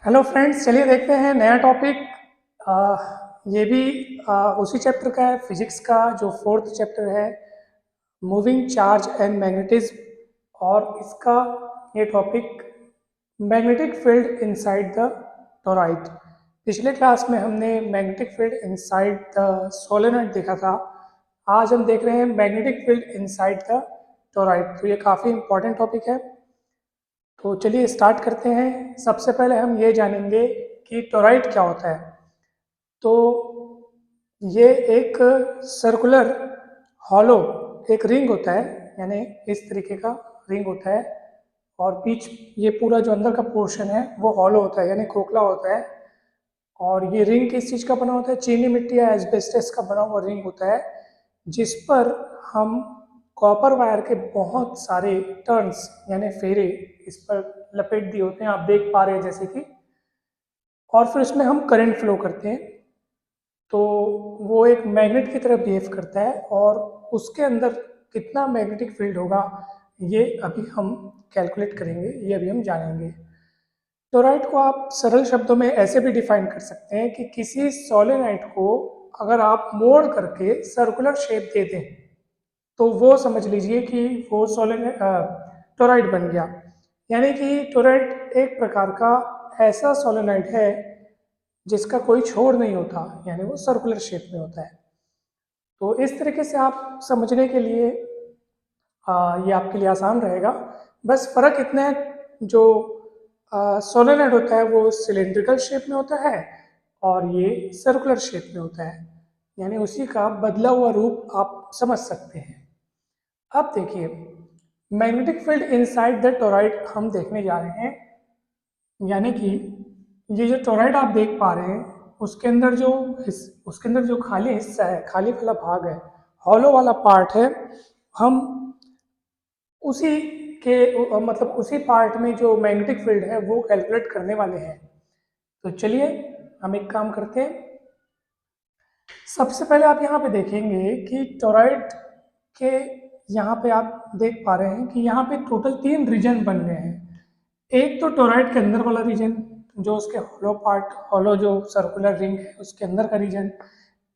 Hello friends, चलिए देखते हैं नया टॉपिक। ये भी उसी चैप्टर का है, फिजिक्स का जो फोर्थ चैप्टर है, मूविंग चार्ज एंड मैग्नेटिज्म। और इसका ये topic magnetic field inside the toroid. पिछले क्लास में हमने magnetic field inside the solenoid देखा था। आज हम देख रहे हैं magnetic field inside the toroid. तो ये काफ़ी इंपॉर्टेंट टॉपिक है। तो चलिए स्टार्ट करते हैं। सबसे पहले हम ये जानेंगे कि टोरॉइड क्या होता है। तो ये एक सर्कुलर हॉलो एक रिंग होता है, यानी इस तरीके का रिंग होता है। और बीच ये पूरा जो अंदर का पोर्शन है वो हॉलो होता है, यानी खोखला होता है। और ये रिंग किस चीज़ का बना होता है? चीनी मिट्टी या एस्बेस्टस का बना हुआ रिंग होता है, जिस पर हम कॉपर वायर के बहुत सारे टर्न्स यानी फेरे इस पर लपेट दिए होते हैं, आप देख पा रहे हैं जैसे कि। और फिर उसमें हम करंट फ्लो करते हैं, तो वो एक मैग्नेट की तरह बिहेव करता है। और उसके अंदर कितना मैग्नेटिक फील्ड होगा ये अभी हम कैलकुलेट करेंगे, ये अभी हम जानेंगे। टोरॉइड को आप सरल शब्दों में ऐसे भी डिफाइन कर सकते हैं कि किसी सोलेनॉइड को अगर आप मोड़ करके सर्कुलर शेप दे दें तो वो समझ लीजिए कि वो टोरॉइड बन गया। यानी कि टोरॉइड एक प्रकार का ऐसा सोलेनॉइड है जिसका कोई छोर नहीं होता, यानी वो सर्कुलर शेप में होता है। तो इस तरीके से आप समझने के लिए ये आपके लिए आसान रहेगा। बस फर्क इतना है, जो सोलेनॉइड होता है वो सिलेंड्रिकल शेप में होता है और ये सर्कुलर शेप में होता है, यानी उसी का बदला हुआ रूप आप समझ सकते हैं। अब देखिए, magnetic field inside the toroid हम देखने जा रहे हैं। यानी कि ये जो टोरॉइड आप देख पा रहे हैं उसके अंदर उसके अंदर जो खाली हिस्सा है, खाली वाला भाग है, हॉलो वाला पार्ट है, हम उसी के मतलब उसी पार्ट में जो मैग्नेटिक फील्ड है वो कैलकुलेट करने वाले हैं। तो चलिए हम एक काम करते हैं। सबसे पहले आप यहाँ पे देखेंगे कि टोरॉइड के यहाँ पे आप देख पा रहे हैं कि यहाँ पे टोटल 3 रीजन बन गए हैं। एक तो टोरॉइड के अंदर वाला रीजन, जो उसके हॉलो पार्ट, हॉलो जो सर्कुलर रिंग है उसके अंदर का रीजन।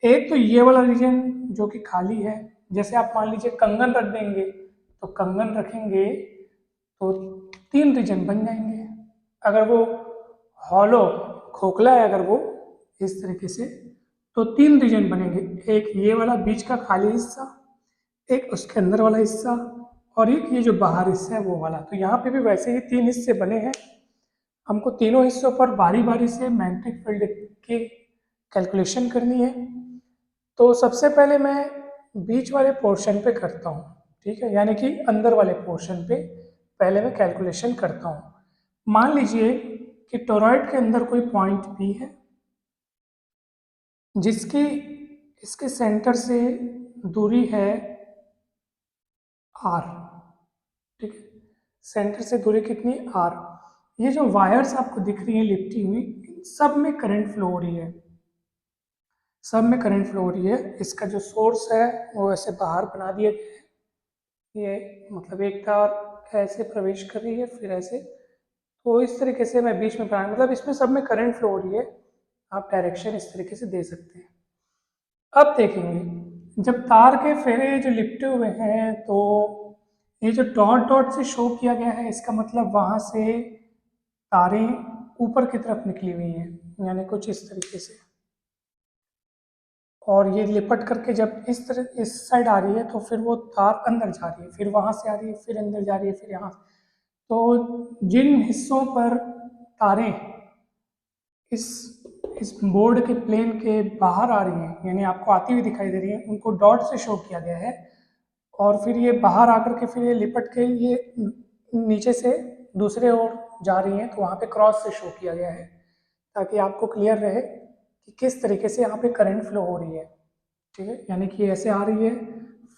एक तो ये वाला रीजन जो कि खाली है। जैसे आप मान लीजिए कंगन रख देंगे, तो कंगन रखेंगे तो 3 रीजन बन जाएंगे। अगर वो हॉलो खोखला है, अगर वो इस तरीके से, तो 3 रीजन बनेंगे। एक ये वाला बीच का खाली हिस्सा, एक उसके अंदर वाला हिस्सा, और एक ये जो बाहर हिस्सा है वो वाला। तो यहाँ पे भी वैसे ही 3 हिस्से बने हैं। हमको तीनों हिस्सों पर बारी बारी से मैग्नेटिक फील्ड की कैलकुलेशन करनी है। तो सबसे पहले मैं बीच वाले पोर्शन पे करता हूँ, ठीक है, यानी कि अंदर वाले पोर्शन पे पहले मैं कैलकुलेशन करता हूँ। मान लीजिए कि टोरॉइड के अंदर कोई पॉइंट पी है जिसकी इसके सेंटर से दूरी है आर, ठीक है। सेंटर से दूरी कितनी? आर। ये जो वायर्स आपको दिख रही हैं लिपटी हुई, इन सब में करंट फ्लो हो रही है, सब में करंट फ्लो हो रही है। इसका जो सोर्स है वो ऐसे बाहर बना दिया गया है। ये मतलब एक तार ऐसे प्रवेश कर रही है, फिर ऐसे, तो इस तरीके से मैं बीच में बना, मतलब इसमें सब में करंट फ्लो हो रही है। आप डायरेक्शन इस तरीके से दे सकते हैं। अब देखेंगे, जब तार के फेरे जो लिपटे हुए हैं, तो ये जो डॉट डॉट से शो किया गया है, इसका मतलब वहां से तारें ऊपर की तरफ निकली हुई हैं, यानी कुछ इस तरीके से। और ये लिपट करके जब इस तरह इस साइड आ रही है तो फिर वो तार अंदर जा रही है, फिर वहां से आ रही है, फिर अंदर जा रही है, फिर यहाँ। तो जिन हिस्सों पर तारें इस इस बोर्ड के प्लेन के बाहर आ रही हैं, यानी आपको आती हुई दिखाई दे रही है, उनको डॉट से शो किया गया है। और फिर ये बाहर आकर के फिर ये लिपट के ये नीचे से दूसरे ओर जा रही हैं, तो वहाँ पे क्रॉस से शो किया गया है, ताकि आपको क्लियर रहे कि किस तरीके से यहाँ पे करंट फ्लो हो रही है, ठीक है। यानी कि ऐसे आ रही है,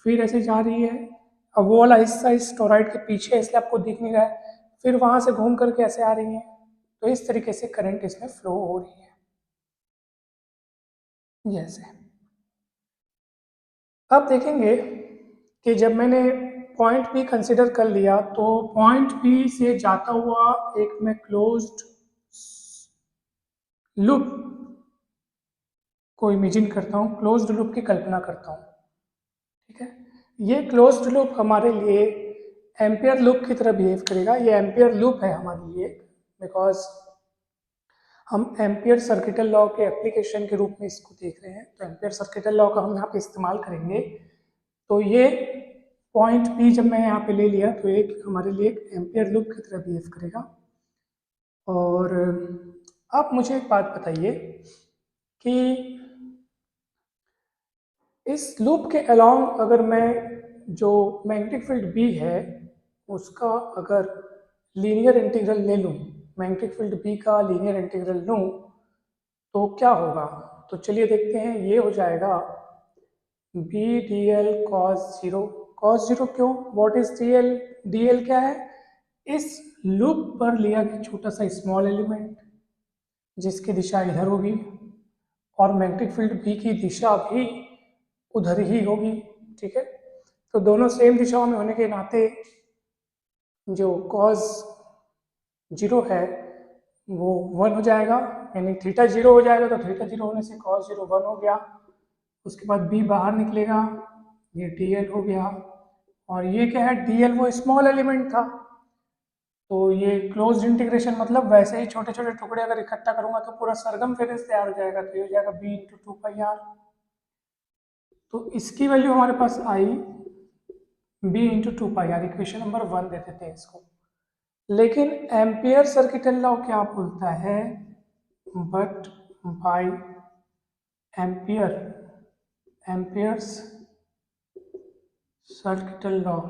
फिर ऐसे जा रही है। अब वो वाला हिस्सा इस टोरॉइड के पीछे है, इसलिए आपको दिख नहीं रहा है। फिर वहाँ से घूम करके ऐसे आ रही है, तो इस तरीके से करंट इसमें फ्लो हो रही है, जैसे। अब देखेंगे कि जब मैंने पॉइंट पी कंसिडर कर लिया, तो पॉइंट पी से जाता हुआ एक मैं क्लोज्ड लूप को इमेजिन करता हूँ, क्लोज्ड लूप की कल्पना करता हूँ, ठीक है। ये क्लोज्ड लूप हमारे लिए एम्पियर लूप की तरह बिहेव करेगा। ये एम्पियर लूप है हमारे लिए, बिकॉज हम एम्पियर सर्किटल लॉ के एप्लीकेशन के रूप में इसको देख रहे हैं। तो एम्पियर सर्किटल लॉ का हम यहाँ पे इस्तेमाल करेंगे। तो ये पॉइंट पी जब मैं यहाँ पे ले लिया तो एक हमारे लिए एक एम्पियर लूप की तरह बिहेव करेगा। और आप मुझे एक बात बताइए कि इस लूप के अलोंग अगर मैं जो मैग्नेटिक फील्ड बी है उसका अगर लीनियर इंटीग्रल ले लूँ, मैग्नेटिक फील्ड बी का लीनियर इंटीग्रल लूँ तो क्या होगा? तो चलिए देखते हैं। ये हो जाएगा B D L cos zero. Cos zero क्यों? What is D L? D L क्या है? इस लूप पर लिया गया छोटा सा स्मॉल एलिमेंट जिसकी दिशा इधर होगी और मैग्नेटिक फील्ड बी की दिशा भी उधर ही होगी, ठीक है। तो दोनों सेम दिशाओं में होने के नाते जो कॉस जीरो है वो वन हो जाएगा, यानी थीटा जीरो हो जाएगा। तो थीटा जीरो होने से कॉस जीरो वन हो गया। उसके बाद बी बाहर निकलेगा, ये डी एल हो गया। और ये क्या है? डी एल वो स्मॉल एलिमेंट था। तो ये क्लोज्ड इंटीग्रेशन मतलब वैसे ही छोटे छोटे टुकड़े अगर इकट्ठा करूंगा तो पूरा सरगम फेरेंस तैयार हो जाएगा। तो ये हो जाएगा B into two pi R. तो इसकी वैल्यू हमारे पास I B into two pi R. Equation number one दे देते हैं इसको। लेकिन एम्पियर सर्किटल लॉ क्या बोलता है? But by amperes circuital law.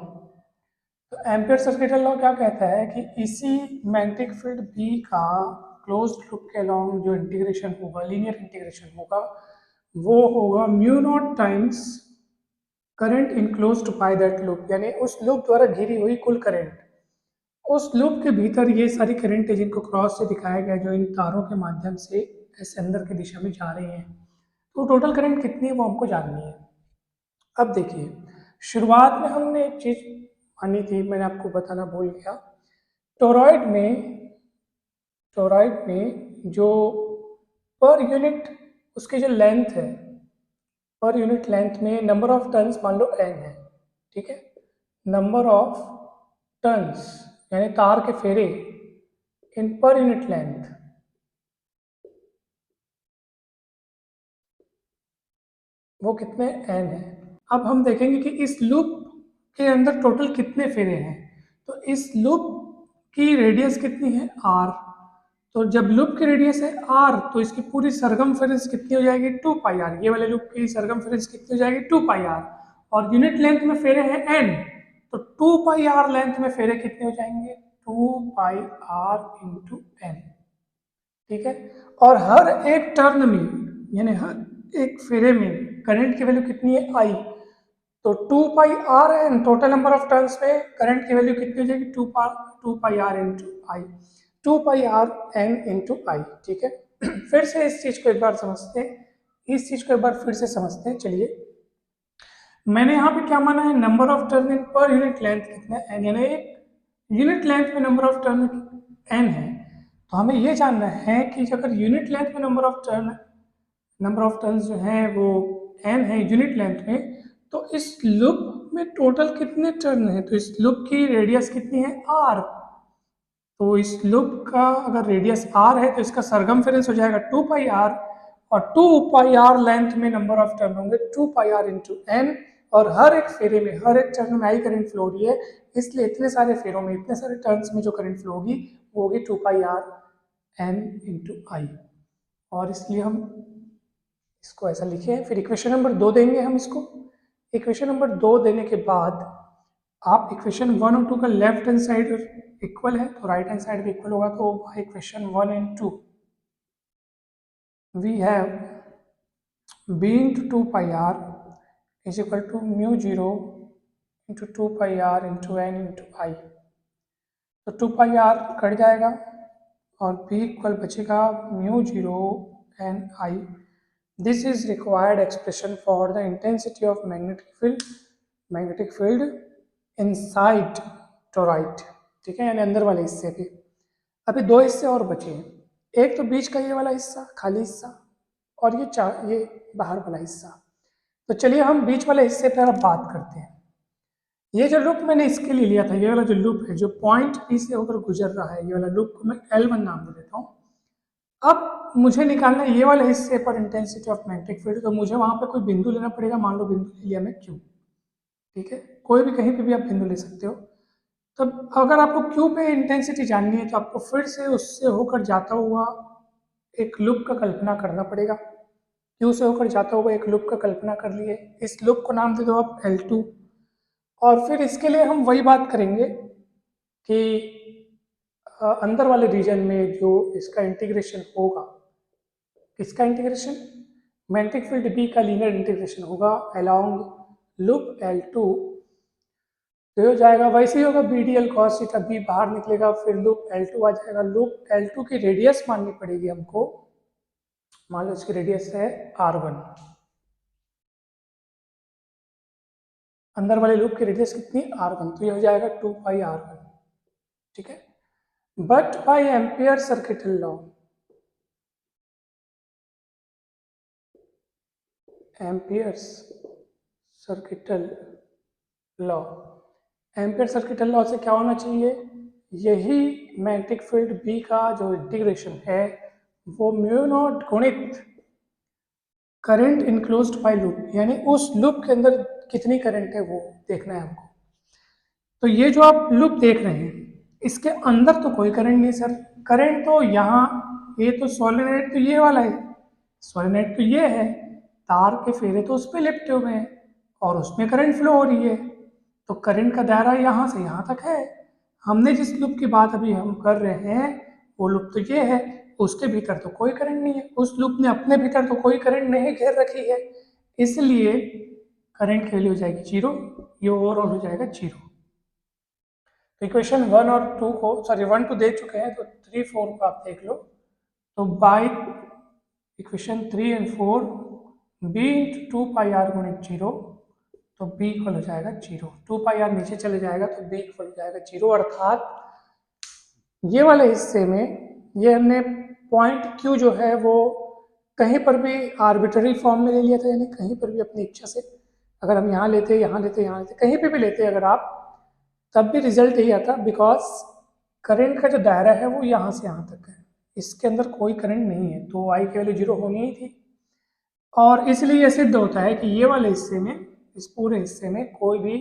तो एम्पियर सर्किटल लॉ क्या कहता है कि इसी मैग्नेटिक फील्ड बी का क्लोज्ड लूप के अलोंग जो इंटीग्रेशन होगा, लीनियर इंटीग्रेशन होगा, वो होगा mu naught times current enclosed by that loop, यानी उस लूप द्वारा घिरी हुई कुल करंट। उस लूप के भीतर ये सारी करंट है जिनको क्रॉस से दिखाया गया, जो इन तारों के माध्यम से ऐसे अंदर की दिशा में जा रही हैं। तो टोटल करंट कितनी है वो हमको जाननी है। अब देखिए, शुरुआत में हमने एक चीज मानी थी, मैंने आपको बताना भूल गया। टोरॉइड में जो पर यूनिट उसकी जो लेंथ है, पर यूनिट लेंथ में नंबर ऑफ टर्न्स मान लो n है, ठीक है। नंबर ऑफ टर्न्स यानी तार के फेरे इन पर यूनिट लेंथ, वो कितने n है। अब हम देखेंगे कि इस लूप के अंदर टोटल कितने फेरे हैं। तो इस लूप की रेडियस कितनी है? r। तो जब लूप की रेडियस है r तो इसकी पूरी सरगमफेरेंस कितनी हो जाएगी? 2 पाई आर। ये वाले लूप की सरगमफेरेंस कितनी हो जाएगी? 2 पाई आर। और यूनिट लेंथ में फेरे हैं n, तो 2 पाई आर लेंथ में फेरे कितने हो जाएंगे? 2 पाई आर इंटू n, ठीक है। और हर एक टर्न में यानी हर एक फेरे में करंट की वैल्यू कितनी है? आई। तो 2 pi R N, total number of turns में करंट की वैल्यू कितनी हो जाएगी? 2 pi R into I, 2 pi R N into I, ठीक है। फिर से इस चीज को एक बार समझते हैं, इस चीज को एक बार फिर से समझते हैं। चलिए, मैंने यहाँ पे क्या माना है? Number of turn in per unit length कितना है? एन, यानी एक यूनिट लेंथ में नंबर ऑफ टर्न एन है। तो हमें ये जानना है कि अगर यूनिट लेंथ में नंबर ऑफ टर्न्स जो हैं वो एन है यूनिट लेंथ में, तो इस लूप में टोटल कितने टर्न है? तो इस लूप की रेडियस कितनी है? आर। तो इस लूप का अगर रेडियस आर है तो इसका सरगमफेरेंस हो जाएगा 2 पाई आर। और 2 पाई आर लेंथ में नंबर ऑफ टर्न होंगे 2 पाई आर इंटू एन। और हर एक फेरे में, हर एक टर्न में आई करंट फ्लो हो रही है, इसलिए इतने सारे फेरों में, इतने सारे टर्न्स में जो करंट फ्लो होगी वो होगी 2 पाई आर एन इंटू आई। और इसलिए हम इसको ऐसा लिखे हैं। फिर इक्वेशन नंबर 2 देंगे हम इसको। इक्वेशन नंबर 2 देने के बाद आप इक्वेशन 1 और 2 का लेफ्ट हैंड साइड इक्वल है तो राइट हैंड साइड भी इक्वल होगा। तो equation 1 and 2 we have b into 2 pi R is equal to mu zero into 2 pi R into N into I. तो 2 पाई आर कट जाएगा और b equal बचेगा mu zero N I. This is required expression for the intensity of magnetic field inside toroid, ठीक है, यानी अंदर वाले हिस्से पे। अभी दो हिस्से और बचे हैं। एक तो बीच का ये वाला हिस्सा, खाली हिस्सा, और ये बाहर वाला हिस्सा। तो चलिए हम बीच वाले हिस्से पर अब बात करते हैं। ये जो लूप मैंने इसके लिए लिया था, ये वाला जो लूप है, जो पॉइंट पी से होकर गुजर रहा है, ये वाला लूप को मैं L1 नाम दे देता हूँ। अब मुझे निकालना है ये वाले हिस्से पर इंटेंसिटी ऑफ मैग्नेटिक फील्ड, तो मुझे वहां पे कोई बिंदु लेना पड़ेगा। मान लो बिंदु ले लिया मैं Q, ठीक है, कोई भी कहीं पे भी आप बिंदु ले सकते हो। तो अगर आपको Q पे इंटेंसिटी जाननी है तो आपको फिर से उससे होकर जाता हुआ एक लूप का कल्पना करना पड़ेगा। Q से होकर जाता हुआ एक लूप का कल्पना कर लिए, इस लूप को नाम दे दो आप L2। और फिर इसके लिए हम वही बात करेंगे कि अंदर वाले रीजन में जो इसका इंटीग्रेशन होगा, किसका इंटीग्रेशन, मैग्नेटिक फील्ड B का लीनियर इंटीग्रेशन होगा अलोंग लूप L2। तो हो जाएगा वैसे ही होगा BDL cos थीटा, B बाहर निकलेगा, फिर लूप L2 आ जाएगा। लूप L2 की रेडियस माननी पड़ेगी हमको, मान लो इसकी रेडियस है R1, अंदर वाले लूप की रेडियस कितनी, R1, तो ये हो जाएगा 2 पाई R1, ठीक है। But by ampere circuital law, amperes circuital law, ampere circuital law से क्या होना चाहिए, यही मैग्नेटिक फील्ड B का जो इंटीग्रेशन है वो म्यू नॉट गुणित करंट इनक्लोज्ड बाय लूप, यानी उस लूप के अंदर कितनी करंट है वो देखना है हमको। तो ये जो आप लूप देख रहे हैं इसके अंदर तो कोई करंट नहीं सर, करंट तो यहाँ, ये तो सोलेनोइड तो ये वाला है, सोलेनोइड तो ये है, तार के फेरे तो उस पर लिपटे हुए हैं और उसमें करंट फ्लो हो रही है, तो करंट का दायरा यहाँ से यहाँ तक है। हमने जिस लूप की बात अभी हम कर रहे हैं वो लूप तो ये है, उसके भीतर तो कोई करंट नहीं है, उस लूप ने अपने भीतर तो कोई करंट नहीं घेर रखी है, इसलिए करंट की वैल्यू हो जाएगी 0, ये ओवरऑल हो जाएगा 0। तो इक्वेशन 1 और 2 को, सॉरी 1 2 दे चुके हैं, तो 3 4 को आप देख लो। तो by equation 3 and 4 b into 2 pi r गुणित 0, तो b इक्वल हो जाएगा 0, 2 पाई आर नीचे चले जाएगा तो b इक्वल हो जाएगा 0, अर्थात ये वाले हिस्से में ये हमने पॉइंट Q जो है वो कहीं पर भी आर्बिट्ररी फॉर्म में ले लिया था, यानी कहीं पर भी अपनी इच्छा से, अगर हम यहाँ लेते, यहाँ लेते, यहाँ लेते, कहीं पे भी लेते अगर आप, तब भी रिजल्ट यही आता, बिकॉज करंट का जो दायरा है वो यहाँ से यहाँ तक है, इसके अंदर कोई करंट नहीं है, तो आई की वैल्यू 0 होनी ही थी। और इसलिए यह सिद्ध होता है कि ये वाले हिस्से में, इस पूरे हिस्से में कोई भी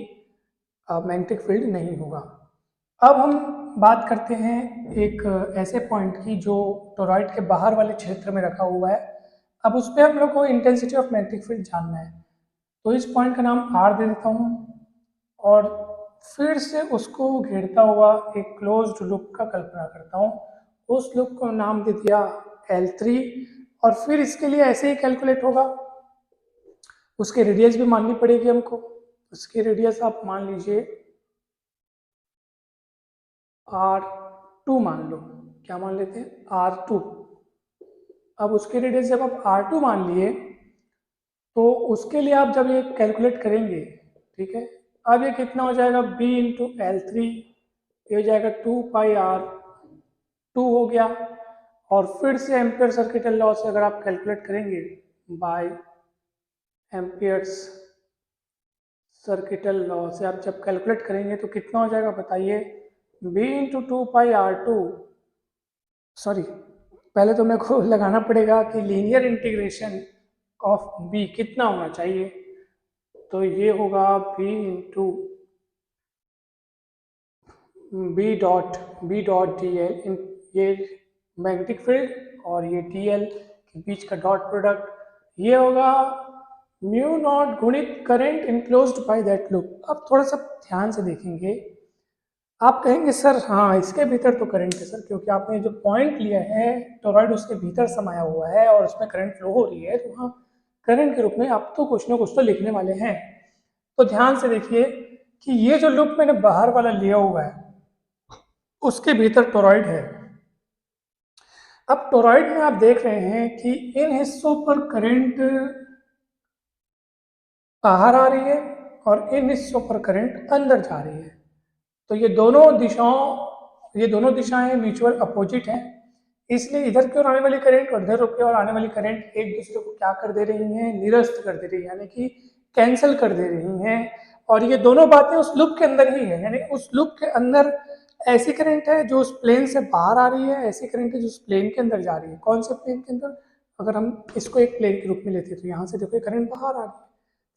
मैग्नेटिक फील्ड नहीं होगा। अब हम बात करते हैं एक ऐसे पॉइंट की जो टोरॉइड के बाहर वाले क्षेत्र में रखा हुआ है। अब उस पर हम लोग को इंटेंसिटी ऑफ मैग्नेटिक फील्ड जानना है, तो इस पॉइंट का नाम R दे देता हूँ और फिर से उसको घेरता हुआ एक क्लोज्ड लूप का कल्पना करता हूँ, उस लूप को नाम दे दिया L3, और फिर इसके लिए ऐसे ही कैलकुलेट होगा, उसकी रेडियस भी माननी पड़ेगी हमको। उसकी रेडियस आप मान लीजिए R2 मान लो, क्या मान लेते हैं, R2। अब उसकी रेडियस जब आप R2 मान लिए तो उसके लिए आप जब ये कैलकुलेट करेंगे, ठीक है, अब ये कितना हो जाएगा, b इंटू L3, ये हो जाएगा 2 पाई R2 हो गया। और फिर से एम्पियर सर्किटल लॉ से अगर आप कैलकुलेट करेंगे बाय एम्पियर्स सर्किटल लॉ से आप जब कैलकुलेट करेंगे तो कितना हो जाएगा बताइए, b इंटू 2 पाई R2, सॉरी पहले तो मेरे को लगाना पड़ेगा कि लीनियर इंटीग्रेशन ऑफ b कितना होना चाहिए, तो ये होगा b into B dot D L, ये मैग्नेटिक फील्ड और ये डी एल के बीच का डॉट प्रोडक्ट, ये होगा म्यू नॉट गुणित current enclosed by that loop. अब थोड़ा सा ध्यान से देखेंगे, आप कहेंगे सर हाँ इसके भीतर तो करंट है सर, क्योंकि आपने जो पॉइंट लिया है टोरॉइड उसके भीतर समाया हुआ है और उसमें करंट फ्लो हो रही है, तो हाँ करंट के रूप में आप तो कुछ ना कुछ तो लिखने वाले हैं। तो ध्यान से देखिए कि ये जो लूप मैंने बाहर वाला लिया हुआ है उसके भीतर टोरॉइड है। अब टोरॉइड में आप देख रहे हैं कि इन हिस्सों पर करंट बाहर आ रही है और इन हिस्सों पर करंट अंदर जा रही है, तो ये दोनों दिशाएं म्यूचुअल अपोजिट हैं, इसलिए इधर की ओर आने वाली करंट और इधर की ओर आने वाली करंट एक दूसरे को क्या कर दे रही हैं, निरस्त कर दे रही है, यानी कि कैंसिल कर दे रही हैं। और ये दोनों बातें उस लूप के अंदर ही है, यानी उस लूप के अंदर ऐसी करंट है जो उस प्लेन से बाहर आ रही है, ऐसी करंट है जो उस प्लेन के अंदर जा रही है। कौन से प्लेन के अंदर? अगर हम इसको एक प्लेन के रूप में लेते हैं तो यहाँ से देखो करंट बाहर आ रही है,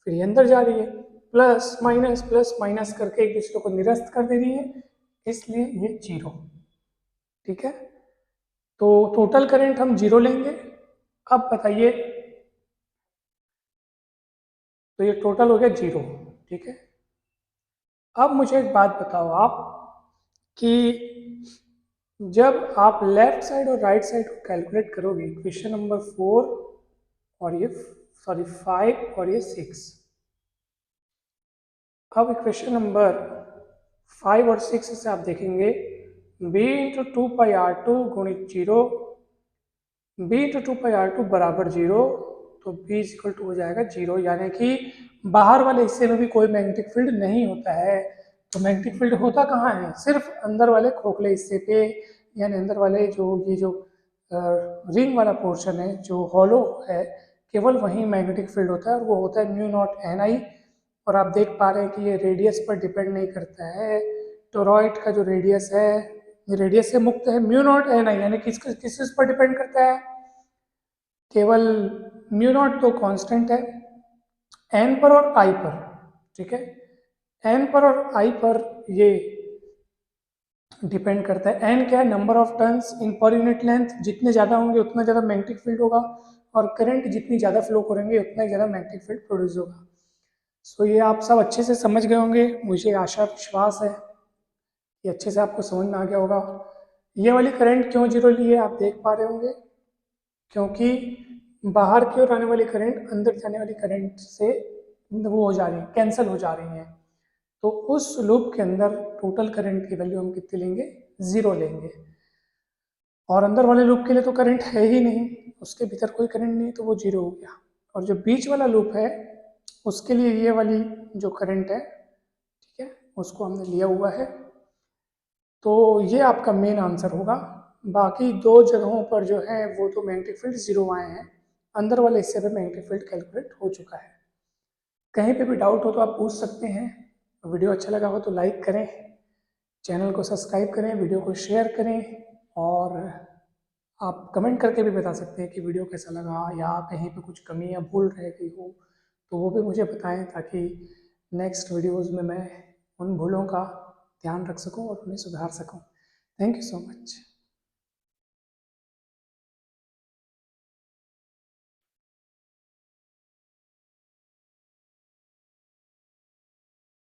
फिर ये अंदर जा रही है, प्लस माइनस करके एक दूसरे को निरस्त कर दे रही है, इसलिए ये जीरो। ठीक है, तो टोटल करंट हम जीरो लेंगे। अब बताइए, तो ये टोटल हो गया जीरो। ठीक है, अब मुझे एक बात बताओ आप कि जब आप लेफ्ट साइड और राइट साइड को कैलकुलेट करोगे, क्वेश्चन नंबर 4 और ये 5 और ये 6, अब क्वेश्चन नंबर 5 और 6 से आप देखेंगे b इंटू 2πr2 गुणित जीरो, b इंटू 2πr2 बराबर जीरो, तो b इक्वल टू हो जाएगा जीरो, यानी कि बाहर वाले हिस्से में भी कोई मैग्नेटिक फील्ड नहीं होता है। तो मैग्नेटिक फील्ड होता कहाँ है? सिर्फ अंदर वाले खोखले हिस्से पे, यानी अंदर वाले जो रिंग वाला पोर्शन है जो हॉलो है, केवल वहीं मैग्नेटिक फील्ड होता है, और वो होता है म्यू नॉट एन आई। और आप देख पा रहे हैं कि ये रेडियस पर डिपेंड नहीं करता है। टोरॉइड का जो रेडियस है, ये रेडियस से मुक्त है, म्यू नॉट एन आई, यानी किस पर डिपेंड करता है? केवल म्यू नॉट तो कांस्टेंट है, एन पर और आई पर। ठीक है, एन पर और आई पर ये डिपेंड करता है। एन क्या है? Number of turns in per unit length, जितने ज़्यादा होंगे उतना ज़्यादा मैग्नेटिक फील्ड होगा, और करंट जितनी ज़्यादा फ्लो करेंगे उतना ही ज़्यादा मैग्नेटिक फील्ड प्रोड्यूस होगा। सो ये आप सब अच्छे से समझ गए होंगे, मुझे आशा विश्वास है ये अच्छे से आपको समझ में आ गया होगा। ये वाली करंट क्यों जीरो ली है आप देख पा रहे होंगे, क्योंकि बाहर की ओर आने वाली करंट अंदर जाने वाली करंट से वो हो जा रही है, कैंसिल हो जा रही है। तो उस लूप के अंदर टोटल करंट की वैल्यू हम कितनी लेंगे? जीरो लेंगे। और अंदर वाले लूप के लिए तो करंट है ही नहीं, उसके भीतर कोई करंट नहीं, तो वो जीरो हो गया। और जो बीच वाला लूप है उसके लिए ये वाली जो करंट है, ठीक है, उसको हमने लिया हुआ है। तो ये आपका मेन आंसर होगा। बाकी दो जगहों पर जो है वो तो मैग्नेटिक फील्ड जीरो आए हैं, अंदर वाले हिस्से पे मैग्नेटिक फील्ड कैलकुलेट हो चुका है। कहीं पे भी डाउट हो तो आप पूछ सकते हैं। वीडियो अच्छा लगा हो तो लाइक करें, चैनल को सब्सक्राइब करें, वीडियो को शेयर करें, और आप कमेंट करके भी बता सकते हैं कि वीडियो कैसा लगा, या कहीं पे कुछ कमी या भूल रह गई हो तो वो भी मुझे बताएं, ताकि नेक्स्ट वीडियोज़ में मैं उन भूलों का ध्यान रख सकूं और उन्हें सुधार सकूं। Thank you so much.